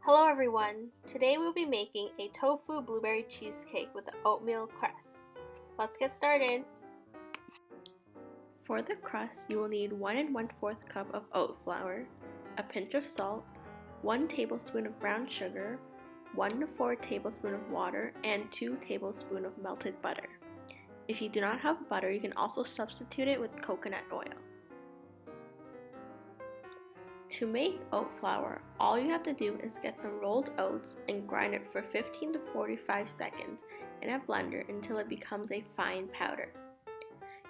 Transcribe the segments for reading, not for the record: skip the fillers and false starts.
Hello everyone! Today we'll be making a tofu blueberry cheesecake with the oatmeal crust. Let's get started! For the crust, you will need 1 1/4 cup of oat flour, a pinch of salt, 1 tablespoon of brown sugar, 1 to 4 tablespoons of water, and 2 tablespoons of melted butter. If you do not have butter, you can also substitute it with coconut oil. To make oat flour, all you have to do is get some rolled oats and grind it for 15 to 45 seconds in a blender until it becomes a fine powder.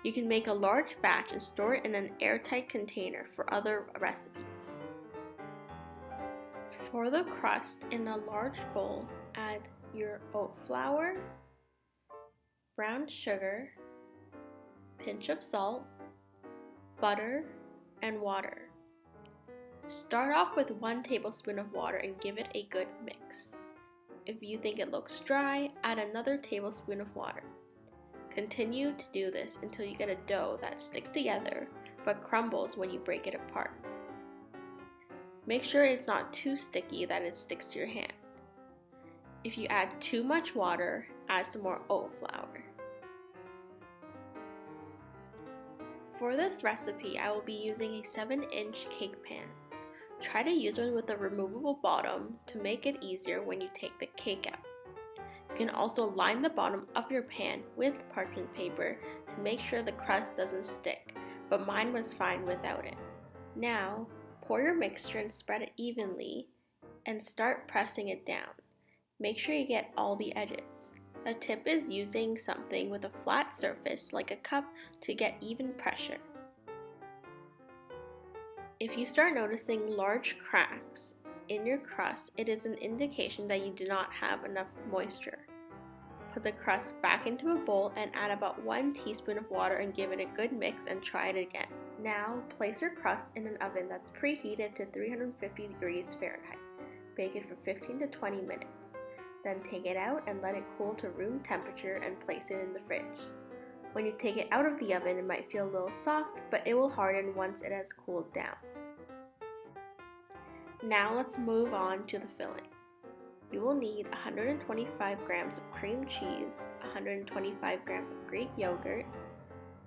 You can make a large batch and store it in an airtight container for other recipes. For the crust, in a large bowl, add your oat flour, brown sugar, pinch of salt, butter, and water. Start off with 1 tablespoon of water and give it a good mix. If you think it looks dry, add another tablespoon of water. Continue to do this until you get a dough that sticks together but crumbles when you break it apart. Make sure it's not too sticky that it sticks to your hand. If you add too much water, add some more oat flour. For this recipe, I will be using a 7-inch cake pan. Try to use one with a removable bottom to make it easier when you take the cake out. You can also line the bottom of your pan with parchment paper to make sure the crust doesn't stick, but mine was fine without it. Now, pour your mixture and spread it evenly and start pressing it down. Make sure you get all the edges. A tip is using something with a flat surface like a cup to get even pressure. If you start noticing large cracks in your crust, it is an indication that you do not have enough moisture. Put the crust back into a bowl and add about 1 teaspoon of water and give it a good mix and try it again. Now, place your crust in an oven that's preheated to 350 degrees Fahrenheit. Bake it for 15 to 20 minutes. Then take it out and let it cool to room temperature and place it in the fridge. When you take it out of the oven, it might feel a little soft, but it will harden once it has cooled down. Now let's move on to the filling. You will need 125 grams of cream cheese, 125 grams of Greek yogurt,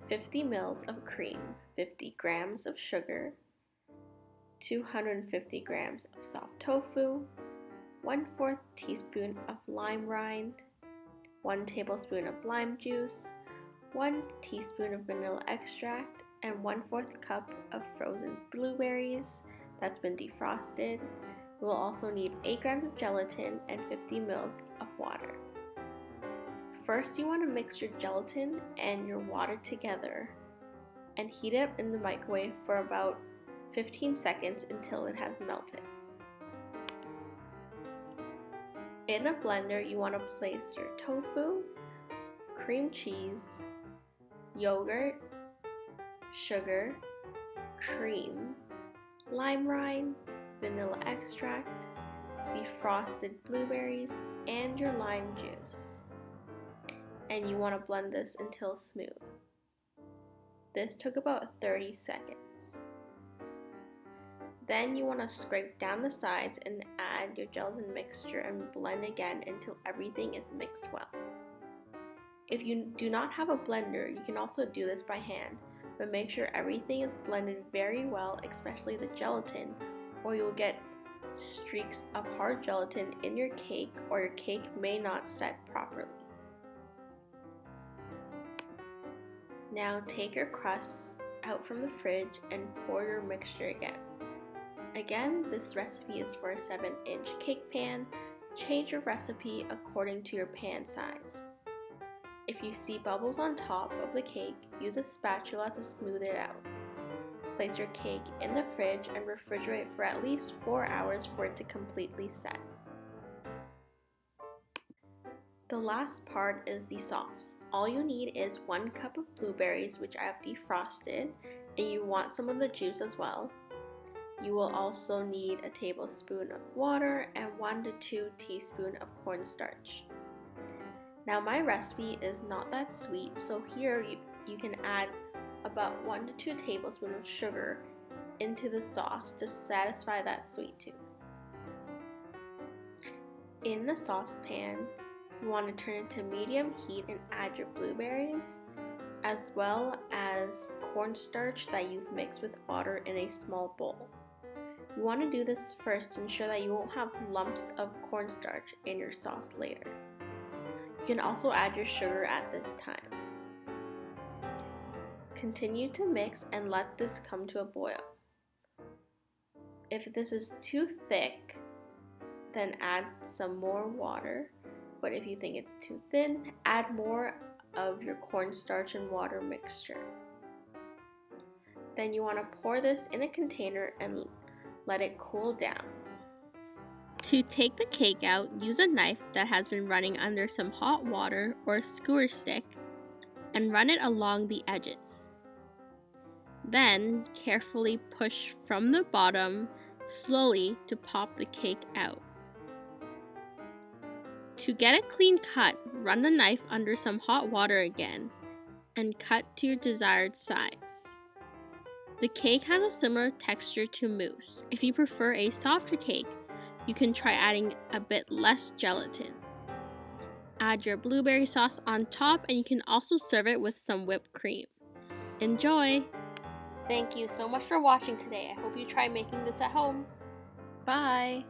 50 ml of cream, 50 grams of sugar, 250 grams of soft tofu, 1/4 teaspoon of lime rind, 1 tablespoon of lime juice, 1 teaspoon of vanilla extract, and 1/4 cup of frozen blueberries that's been defrosted. You will also need 8 grams of gelatin and 50 ml of water. First, you want to mix your gelatin and your water together and heat it in the microwave for about 15 seconds until it has melted. In a blender, you want to place your tofu, cream cheese, yogurt, sugar, cream, lime rind, vanilla extract, defrosted blueberries, and your lime juice. And you want to blend this until smooth. This took about 30 seconds. Then you want to scrape down the sides and add your gelatin mixture and blend again until everything is mixed well. If you do not have a blender, you can also do this by hand, but make sure everything is blended very well, especially the gelatin, or you will get streaks of hard gelatin in your cake, or your cake may not set properly. Now take your crust out from the fridge and pour your mixture again. Again, this recipe is for a 7-inch cake pan. Change your recipe according to your pan size. If you see bubbles on top of the cake, use a spatula to smooth it out. Place your cake in the fridge and refrigerate for at least 4 hours for it to completely set. The last part is the sauce. All you need is 1 cup of blueberries, which I have defrosted, and you want some of the juice as well. You will also need a tablespoon of water and 1 to 2 teaspoons of cornstarch. Now my recipe is not that sweet, so here you can add about 1 to 2 tablespoons of sugar into the sauce to satisfy that sweet tooth. In the saucepan, you want to turn it to medium heat and add your blueberries, as well as cornstarch that you've mixed with water in a small bowl. You want to do this first to ensure that you won't have lumps of cornstarch in your sauce later. You can also add your sugar at this time. Continue to mix and let this come to a boil. If this is too thick, then add some more water. But if you think it's too thin, add more of your cornstarch and water mixture. Then you want to pour this in a container and let it cool down. To take the cake out, use a knife that has been running under some hot water or a skewer stick and run it along the edges. Then carefully push from the bottom slowly to pop the cake out. To get a clean cut, run the knife under some hot water again and cut to your desired size. The cake has a similar texture to mousse. If you prefer a softer cake, you can try adding a bit less gelatin. Add your blueberry sauce on top and you can also serve it with some whipped cream. Enjoy! Thank you so much for watching today. I hope you try making this at home. Bye!